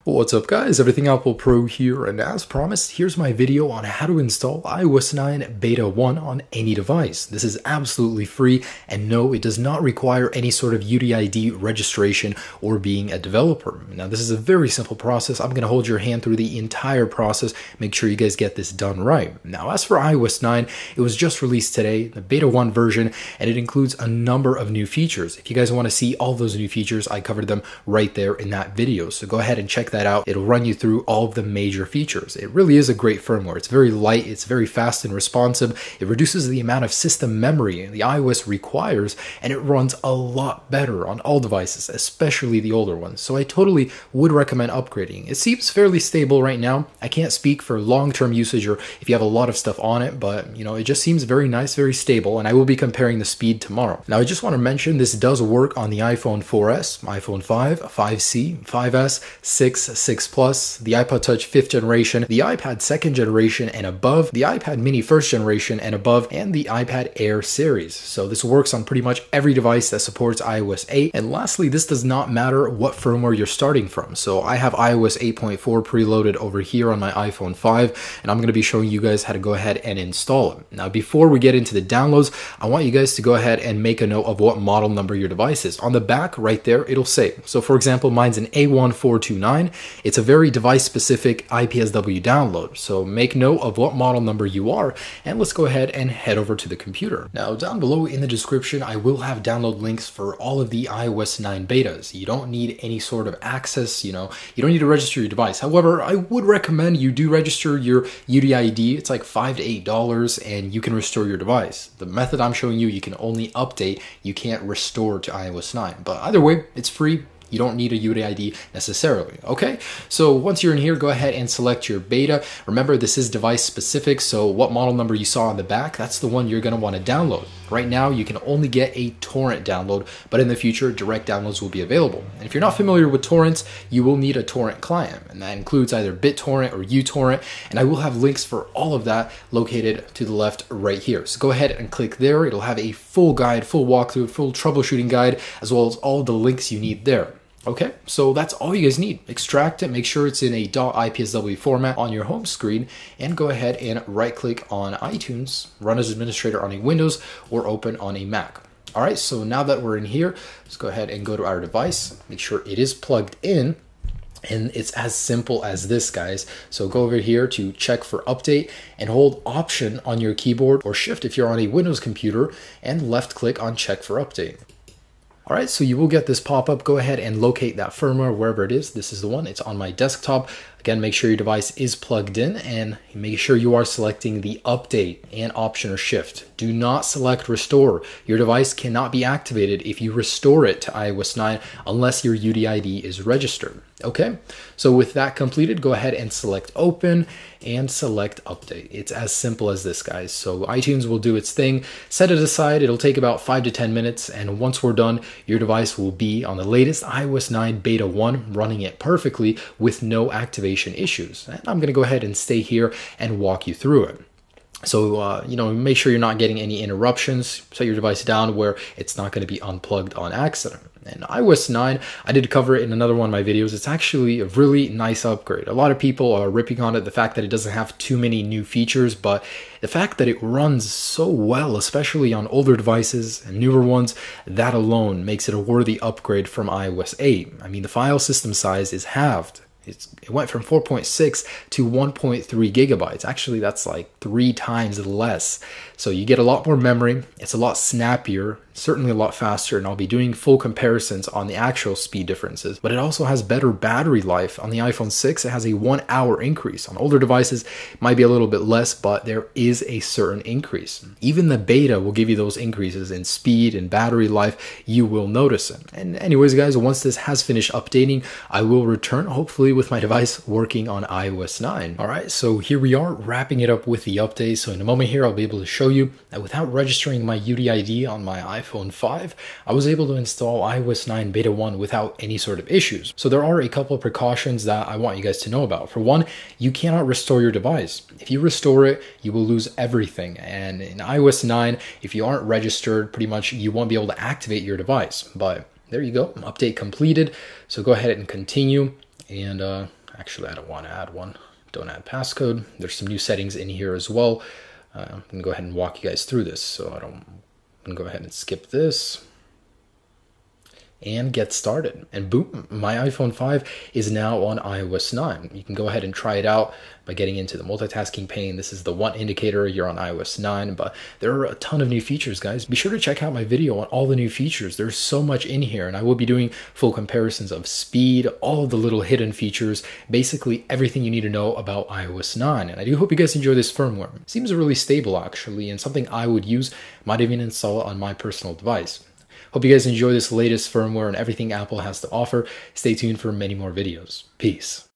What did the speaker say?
What's up guys, Everything Apple Pro here, and as promised, here's my video on how to install iOS 9 Beta 1 on any device. This is absolutely free, and no, it does not require any sort of UDID registration or being a developer. Now this is a very simple process. I'm going to hold your hand through the entire process, make sure you guys get this done right. Now as for iOS 9, it was just released today, the Beta 1 version, and it includes a number of new features. If you guys want to see all those new features, I covered them right there in that video, so go ahead and check that out. It'll run you through all of the major features. It really is a great firmware. It's very light, it's very fast and responsive. It reduces the amount of system memory the iOS requires, and it runs a lot better on all devices, especially the older ones. So I totally would recommend upgrading. It seems fairly stable right now. I can't speak for long-term usage or if you have a lot of stuff on it, but you know, it just seems very nice, very stable, and I will be comparing the speed tomorrow. Now I just want to mention this does work on the iPhone 4S, iPhone 5, 5C, 5S, 6 Plus, the iPod Touch 5th generation, the iPad 2nd generation and above, the iPad Mini 1st generation and above, and the iPad Air series. So this works on pretty much every device that supports iOS 8. And lastly, this does not matter what firmware you're starting from. So I have iOS 8.4 preloaded over here on my iPhone 5, and I'm going to be showing you guys how to go ahead and install it. Now before we get into the downloads, I want you guys to go ahead and make a note of what model number your device is. On the back right there, it'll say. So for example, mine's an A1429. It's a very device-specific IPSW download, so make note of what model number you are, and let's go ahead and head over to the computer. Now down below in the description, I will have download links for all of the iOS 9 betas. You don't need any sort of access, you don't need to register your device. However, I would recommend you do register your UDID. It's like $5 to $8, and you can restore your device. The method I'm showing you, you can only update, you can't restore to iOS 9, but either way, it's free. You don't need a UDID necessarily, okay? So once you're in here, go ahead and select your beta. Remember, this is device specific, so what model number you saw on the back, that's the one you're gonna wanna download. Right now, you can only get a torrent download, but in the future, direct downloads will be available. And if you're not familiar with torrents, you will need a torrent client, and that includes either BitTorrent or uTorrent, and I will have links for all of that located to the left right here. So go ahead and click there. It'll have a full guide, full walkthrough, full troubleshooting guide, as well as all the links you need there. Okay, so that's all you guys need. Extract it, make sure it's in a .ipsw format on your home screen, and go ahead and right click on iTunes, run as administrator on a Windows or open on a Mac. All right, so now that we're in here, let's go ahead and go to our device, make sure it is plugged in, and it's as simple as this, guys. So go over here to check for update and hold Option on your keyboard or Shift if you're on a Windows computer, and left click on check for update. All right, so you will get this pop-up. Go ahead and locate that firmware wherever it is. This is the one, it's on my desktop. Again, make sure your device is plugged in and make sure you are selecting the update and Option or Shift. Do not select restore. Your device cannot be activated if you restore it to iOS 9 unless your UDID is registered. Okay, so with that completed, go ahead and select open and select update. It's as simple as this, guys. So iTunes will do its thing, set it aside. It'll take about 5 to 10 minutes. And once we're done, your device will be on the latest iOS 9 Beta 1, running it perfectly with no activation issues. And I'm gonna go ahead and stay here and walk you through it. So, make sure you're not getting any interruptions. Set your device down where it's not going to be unplugged on accident. And iOS 9, I did cover it in another one of my videos. It's actually a really nice upgrade. A lot of people are ripping on it, the fact that it doesn't have too many new features, but the fact that it runs so well, especially on older devices and newer ones, that alone makes it a worthy upgrade from iOS 8. I mean, the file system size is halved. It went from 4.6 to 1.3 gigabytes. Actually, that's like 3 times less. So you get a lot more memory. It's a lot snappier, certainly a lot faster, and I'll be doing full comparisons on the actual speed differences. But it also has better battery life. On the iPhone 6, it has a 1 hour increase. On older devices, it might be a little bit less, but there is a certain increase. Even the beta will give you those increases in speed and battery life. You will notice it. And anyways, guys, once this has finished updating, I will return, hopefully with my device working on iOS 9. All right, so here we are wrapping it up with the update. So in a moment here, I'll be able to show you that without registering my UDID on my iPhone 5, I was able to install iOS 9 Beta 1 without any sort of issues. So there are a couple of precautions that I want you guys to know about. For one, you cannot restore your device. If you restore it, you will lose everything. And in iOS 9, if you aren't registered, pretty much you won't be able to activate your device. But there you go, update completed. So go ahead and continue. And actually, I don't want to add one. Don't add passcode. There's some new settings in here as well. I'm going to go ahead and walk you guys through this. So I'm going to go ahead and skip this and get started. And boom, my iPhone 5 is now on iOS 9. You can go ahead and try it out by getting into the multitasking pane. This is the one indicator you're on iOS 9, but there are a ton of new features, guys. Be sure to check out my video on all the new features. There's so much in here, and I will be doing full comparisons of speed, all of the little hidden features, basically everything you need to know about iOS 9. And I do hope you guys enjoy this firmware. It seems really stable, actually, and something I would use, might even install on my personal device. Hope you guys enjoy this latest firmware and everything Apple has to offer. Stay tuned for many more videos. Peace.